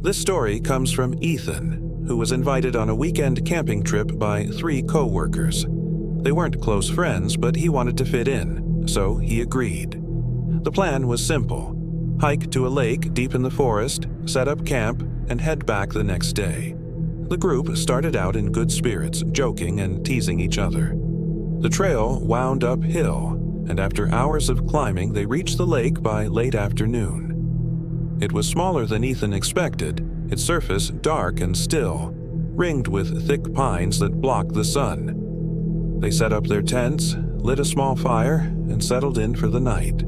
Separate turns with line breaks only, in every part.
This story comes from Ethan, who was invited on a weekend camping trip by 3 co-workers. They weren't close friends, but he wanted to fit in, so he agreed. The plan was simple: hike to a lake deep in the forest, set up camp, and head back the next day. The group started out in good spirits, joking and teasing each other. The trail wound uphill, and after hours of climbing, they reached the lake by late afternoon. It was smaller than Ethan expected, its surface dark and still, ringed with thick pines that blocked the sun. They set up their tents, lit a small fire, and settled in for the night.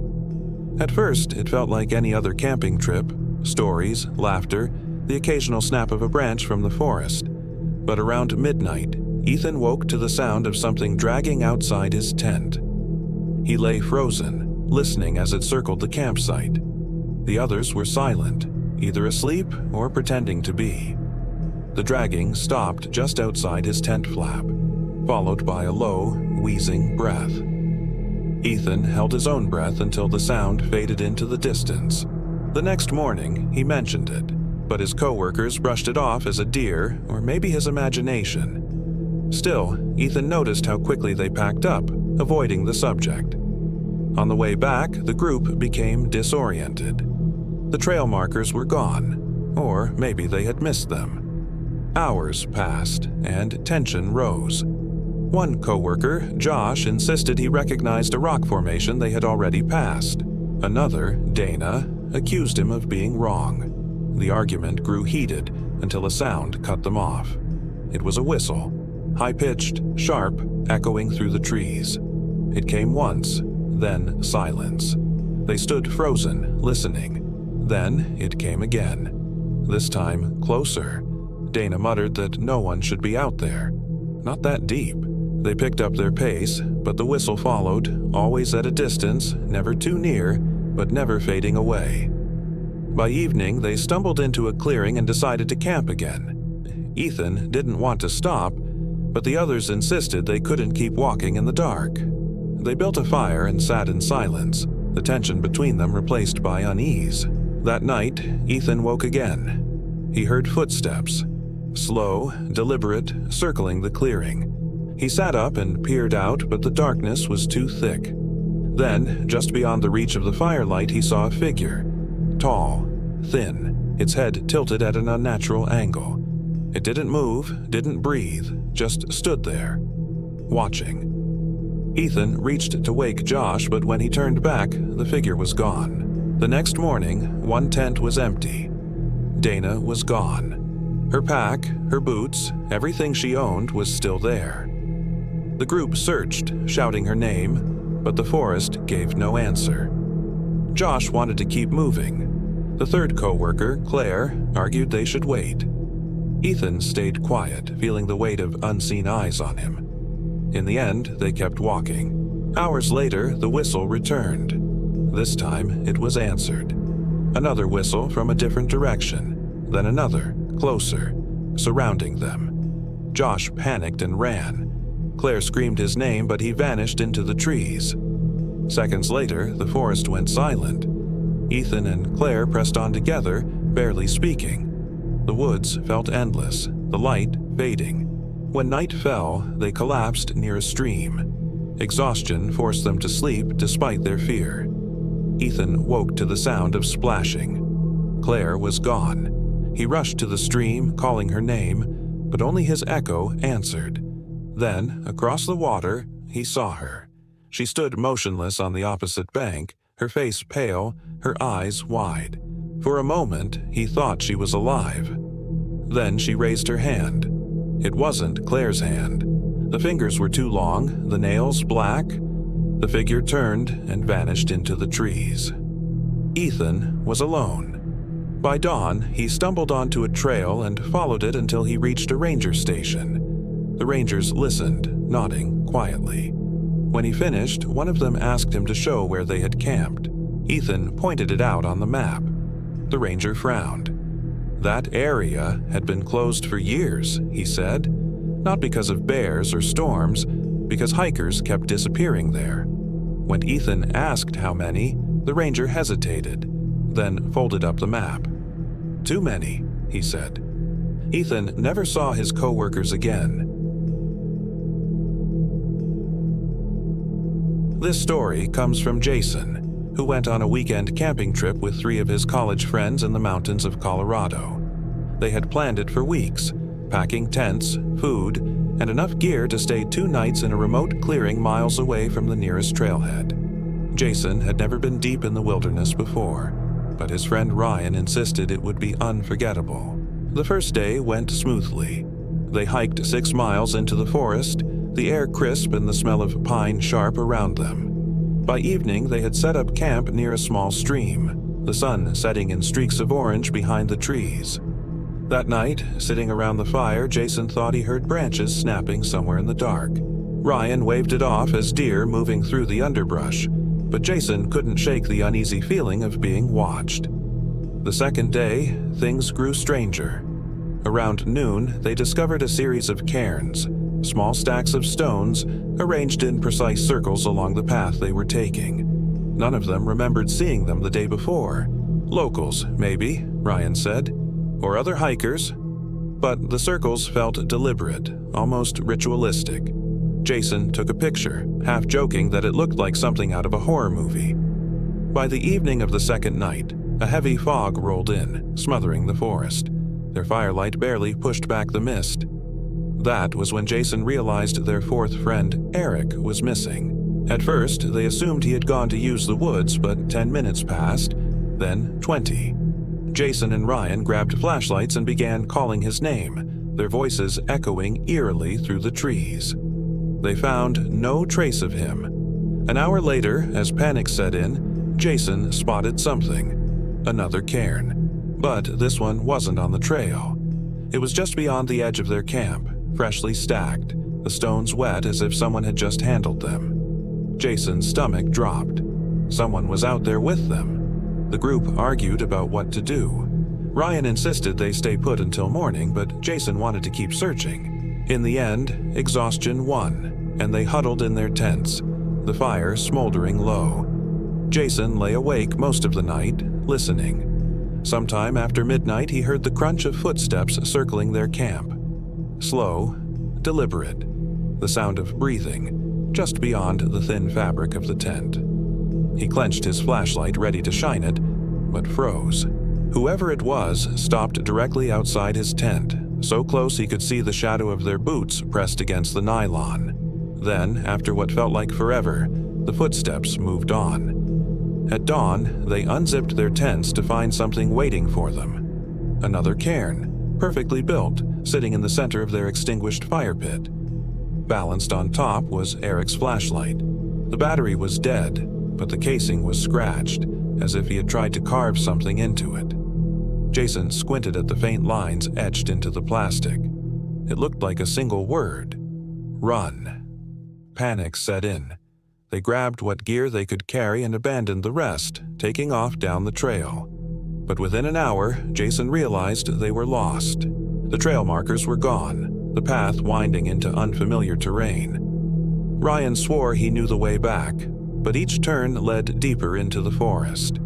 At first, it felt like any other camping trip: stories, laughter, the occasional snap of a branch from the forest. But around midnight, Ethan woke to the sound of something dragging outside his tent. He lay frozen, listening as it circled the campsite. The others were silent, either asleep or pretending to be. The dragging stopped just outside his tent flap, followed by a low, wheezing breath. Ethan held his own breath until the sound faded into the distance. The next morning, he mentioned it, but his co-workers brushed it off as a deer or maybe his imagination. Still, Ethan noticed how quickly they packed up, avoiding the subject. On the way back, the group became disoriented. The trail markers were gone, or maybe they had missed them. Hours passed, and tension rose. One co-worker, Josh, insisted he recognized a rock formation they had already passed. Another, Dana, accused him of being wrong. The argument grew heated until a sound cut them off. It was a whistle, high-pitched, sharp, echoing through the trees. It came once, then silence. They stood frozen, listening. Then it came again. This time, closer. Dana muttered that no one should be out there. Not that deep. They picked up their pace, but the whistle followed, always at a distance, never too near, but never fading away. By evening, they stumbled into a clearing and decided to camp again. Ethan didn't want to stop, but the others insisted they couldn't keep walking in the dark. They built a fire and sat in silence, the tension between them replaced by unease. That night, Ethan woke again. He heard footsteps, slow, deliberate, circling the clearing. He sat up and peered out, but the darkness was too thick. Then, just beyond the reach of the firelight, he saw a figure. Tall, thin, its head tilted at an unnatural angle. It didn't move, didn't breathe, just stood there, watching. Ethan reached to wake Josh, but when he turned back, the figure was gone. The next morning, one tent was empty. Dana was gone. Her pack, her boots, everything she owned was still there. The group searched, shouting her name, but the forest gave no answer. Josh wanted to keep moving. The third co-worker, Claire, argued they should wait. Ethan stayed quiet, feeling the weight of unseen eyes on him. In the end, they kept walking. Hours later, the whistle returned. This time, it was answered. Another whistle from a different direction, then another, closer, surrounding them. Josh panicked and ran. Claire screamed his name, but he vanished into the trees. Seconds later, the forest went silent. Ethan and Claire pressed on together, barely speaking. The woods felt endless, the light fading. When night fell, they collapsed near a stream. Exhaustion forced them to sleep despite their fear. Ethan woke to the sound of splashing. Claire was gone. He rushed to the stream, calling her name, but only his echo answered. Then, across the water, he saw her. She stood motionless on the opposite bank, her face pale, her eyes wide. For a moment, he thought she was alive. Then she raised her hand. It wasn't Claire's hand. The fingers were too long, the nails black. The figure turned and vanished into the trees. Ethan was alone. By dawn, he stumbled onto a trail and followed it until he reached a ranger station. The rangers listened, nodding quietly. When he finished, one of them asked him to show where they had camped. Ethan pointed it out on the map. The ranger frowned. That area had been closed for years, he said. Not because of bears or storms, because hikers kept disappearing there. When Ethan asked how many, the ranger hesitated, then folded up the map. Too many. he said. Ethan never saw his co-workers again. This story comes from Jason, who went on a weekend camping trip with 3 of his college friends in the mountains of Colorado. They had planned it for weeks, packing tents, food, and enough gear to stay 2 nights in a remote clearing miles away from the nearest trailhead. Jason had never been deep in the wilderness before, but his friend Ryan insisted it would be unforgettable. The first day went smoothly. They hiked 6 miles into the forest, the air crisp and the smell of pine sharp around them. By evening, they had set up camp near a small stream, the sun setting in streaks of orange behind the trees. That night, sitting around the fire, Jason thought he heard branches snapping somewhere in the dark. Ryan waved it off as deer moving through the underbrush, but Jason couldn't shake the uneasy feeling of being watched. The second day, things grew stranger. Around noon, they discovered a series of cairns, small stacks of stones arranged in precise circles along the path they were taking. None of them remembered seeing them the day before. Locals, maybe, Ryan said, or other hikers, but the circles felt deliberate, almost ritualistic. Jason took a picture, half joking that it looked like something out of a horror movie. By the evening of the second night, a heavy fog rolled in, smothering the forest. Their firelight barely pushed back the mist. That was when Jason realized their 4th friend, Eric, was missing. At first, they assumed he had gone to use the woods, but 10 minutes passed, then 20. Jason and Ryan grabbed flashlights and began calling his name, their voices echoing eerily through the trees. They found no trace of him. An hour later, as panic set in, Jason spotted something. Another cairn. But this one wasn't on the trail. It was just beyond the edge of their camp, freshly stacked, the stones wet as if someone had just handled them. Jason's stomach dropped. Someone was out there with them. The group argued about what to do. Ryan insisted they stay put until morning, but Jason wanted to keep searching. In the end, exhaustion won, and they huddled in their tents, the fire smoldering low. Jason lay awake most of the night, listening. Sometime after midnight, he heard the crunch of footsteps circling their camp. Slow, deliberate, the sound of breathing, just beyond the thin fabric of the tent. He clenched his flashlight, ready to shine it, but froze. Whoever it was stopped directly outside his tent, so close he could see the shadow of their boots pressed against the nylon. Then, after what felt like forever, the footsteps moved on. At dawn, they unzipped their tents to find something waiting for them. Another cairn, perfectly built, sitting in the center of their extinguished fire pit. Balanced on top was Eric's flashlight. The battery was dead, but the casing was scratched, as if he had tried to carve something into it. Jason squinted at the faint lines etched into the plastic. It looked like a single word: run. Panic set in. They grabbed what gear they could carry and abandoned the rest, taking off down the trail. But within an hour, Jason realized they were lost. The trail markers were gone, the path winding into unfamiliar terrain. Ryan swore he knew the way back, but each turn led deeper into the forest.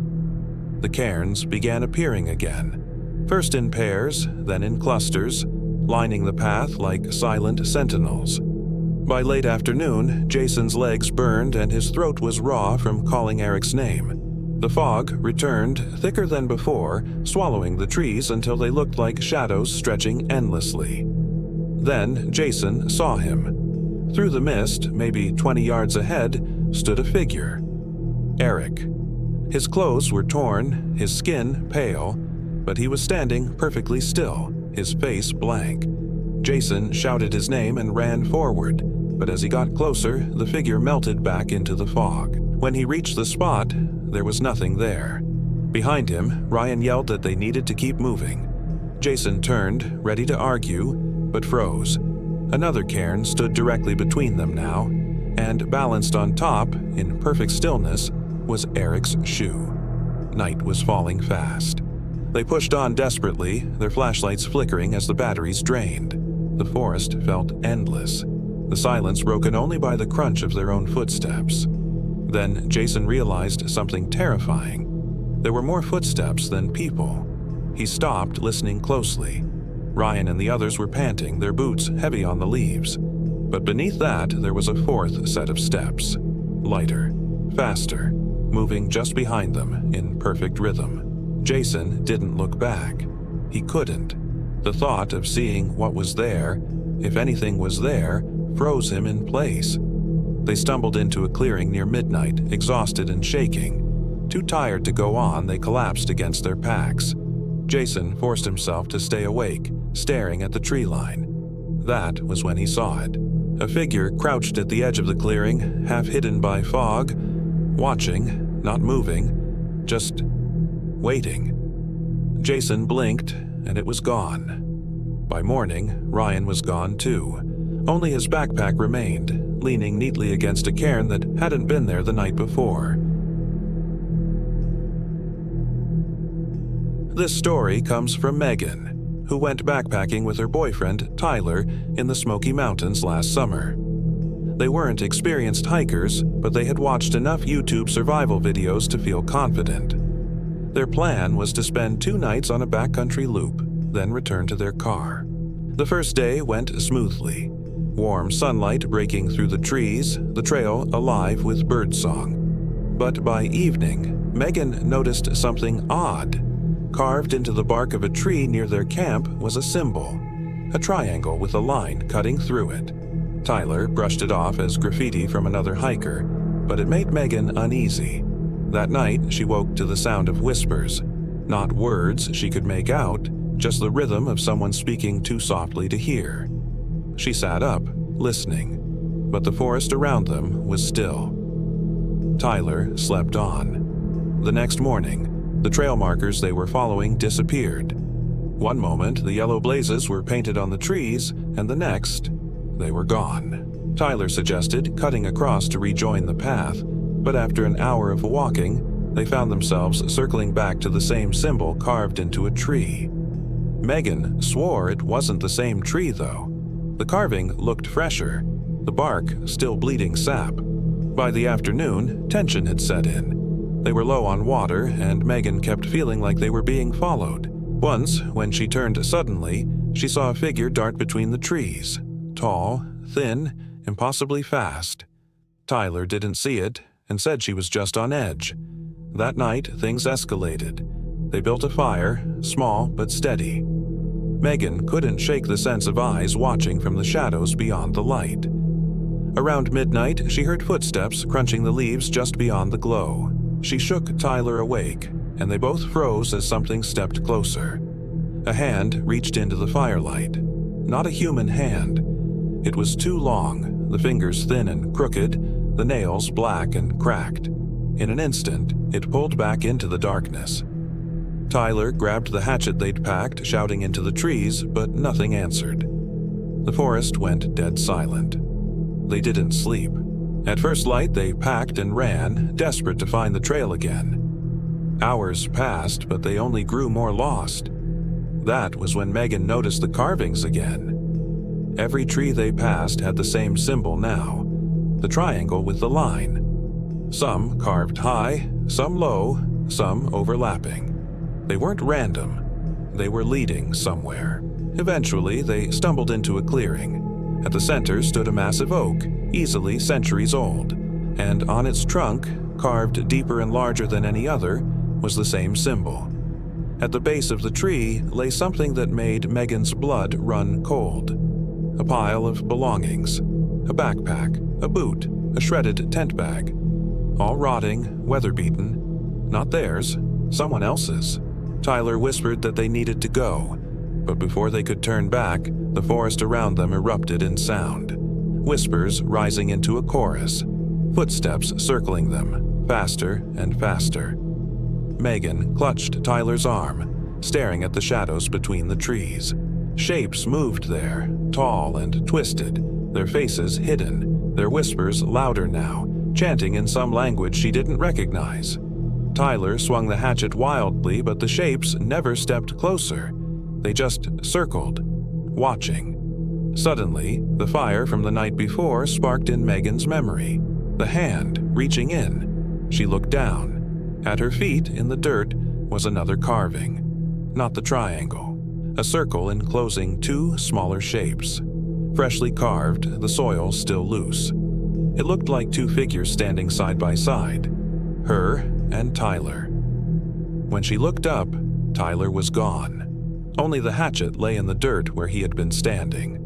The cairns began appearing again, first in pairs, then in clusters, lining the path like silent sentinels. By late afternoon, Jason's legs burned and his throat was raw from calling Eric's name. The fog returned, thicker than before, swallowing the trees until they looked like shadows stretching endlessly. Then Jason saw him. Through the mist, maybe 20 yards ahead, stood a figure. Eric. His clothes were torn, his skin pale, but he was standing perfectly still, his face blank. Jason shouted his name and ran forward, but as he got closer, the figure melted back into the fog. When he reached the spot, there was nothing there. Behind him, Ryan yelled that they needed to keep moving. Jason turned, ready to argue, but froze. Another cairn stood directly between them now, and balanced on top, in perfect stillness, was Eric's shoe. Night was falling fast. They pushed on desperately, their flashlights flickering as the batteries drained. The forest felt endless, the silence broken only by the crunch of their own footsteps. Then Jason realized something terrifying. There were more footsteps than people. He stopped, listening closely. Ryan and the others were panting, their boots heavy on the leaves. But beneath that, there was a fourth set of steps. Lighter, faster, moving just behind them in perfect rhythm. Jason didn't look back. He couldn't. The thought of seeing what was there, if anything was there, froze him in place. They stumbled into a clearing near midnight, exhausted and shaking. Too tired to go on, they collapsed against their packs. Jason forced himself to stay awake, staring at the tree line. That was when he saw it. A figure crouched at the edge of the clearing, half hidden by fog, watching, not moving, just waiting. Jason blinked, and it was gone. By morning, Ryan was gone too. Only his backpack remained, leaning neatly against a cairn that hadn't been there the night before. This story comes from Megan, who went backpacking with her boyfriend, Tyler, in the Smoky Mountains last summer. They weren't experienced hikers, but they had watched enough YouTube survival videos to feel confident. Their plan was to spend 2 nights on a backcountry loop, then return to their car. The first day went smoothly. Warm sunlight breaking through the trees, the trail alive with birdsong. But by evening, Megan noticed something odd. Carved into the bark of a tree near their camp was a symbol, a triangle with a line cutting through it. Tyler brushed it off as graffiti from another hiker, but it made Megan uneasy. That night, she woke to the sound of whispers. Not words she could make out, just the rhythm of someone speaking too softly to hear. She sat up, listening, but the forest around them was still. Tyler slept on. The next morning, the trail markers they were following disappeared. One moment, the yellow blazes were painted on the trees, and the next, they were gone. Tyler suggested cutting across to rejoin the path, but after an hour of walking, they found themselves circling back to the same symbol carved into a tree. Megan swore it wasn't the same tree, though. The carving looked fresher, the bark still bleeding sap. By the afternoon, tension had set in. They were low on water, and Megan kept feeling like they were being followed. Once, when she turned suddenly, she saw a figure dart between the trees. Tall, thin, impossibly fast. Tyler didn't see it and said she was just on edge. That night, things escalated. They built a fire, small but steady. Megan couldn't shake the sense of eyes watching from the shadows beyond the light. Around midnight, she heard footsteps crunching the leaves just beyond the glow. She shook Tyler awake, and they both froze as something stepped closer. A hand reached into the firelight. Not a human hand. It was too long, the fingers thin and crooked, the nails black and cracked. In an instant, it pulled back into the darkness. Tyler grabbed the hatchet they'd packed, shouting into the trees, but nothing answered. The forest went dead silent. They didn't sleep. At first light, they packed and ran, desperate to find the trail again. Hours passed, but they only grew more lost. That was when Megan noticed the carvings again. Every tree they passed had the same symbol now, the triangle with the line. Some carved high, some low, some overlapping. They weren't random. They were leading somewhere. Eventually, they stumbled into a clearing. At the center stood a massive oak, easily centuries old, and on its trunk, carved deeper and larger than any other, was the same symbol. At the base of the tree lay something that made Megan's blood run cold. A pile of belongings, a backpack, a boot, a shredded tent bag, all rotting, weather-beaten. Not theirs, someone else's. Tyler whispered that they needed to go, but before they could turn back, the forest around them erupted in sound. Whispers rising into a chorus, footsteps circling them, faster and faster. Megan clutched Tyler's arm, staring at the shadows between the trees. Shapes moved there, tall and twisted, their faces hidden, their whispers louder now, chanting in some language she didn't recognize. Tyler swung the hatchet wildly, but the shapes never stepped closer. They just circled, watching. Suddenly, the fire from the night before sparked in Megan's memory, the hand reaching in. She looked down. At her feet, in the dirt, was another carving. not the triangle. A circle enclosing two smaller shapes. Freshly carved, the soil still loose. It looked like two figures standing side by side, her and Tyler. When she looked up, Tyler was gone. Only the hatchet lay in the dirt where he had been standing.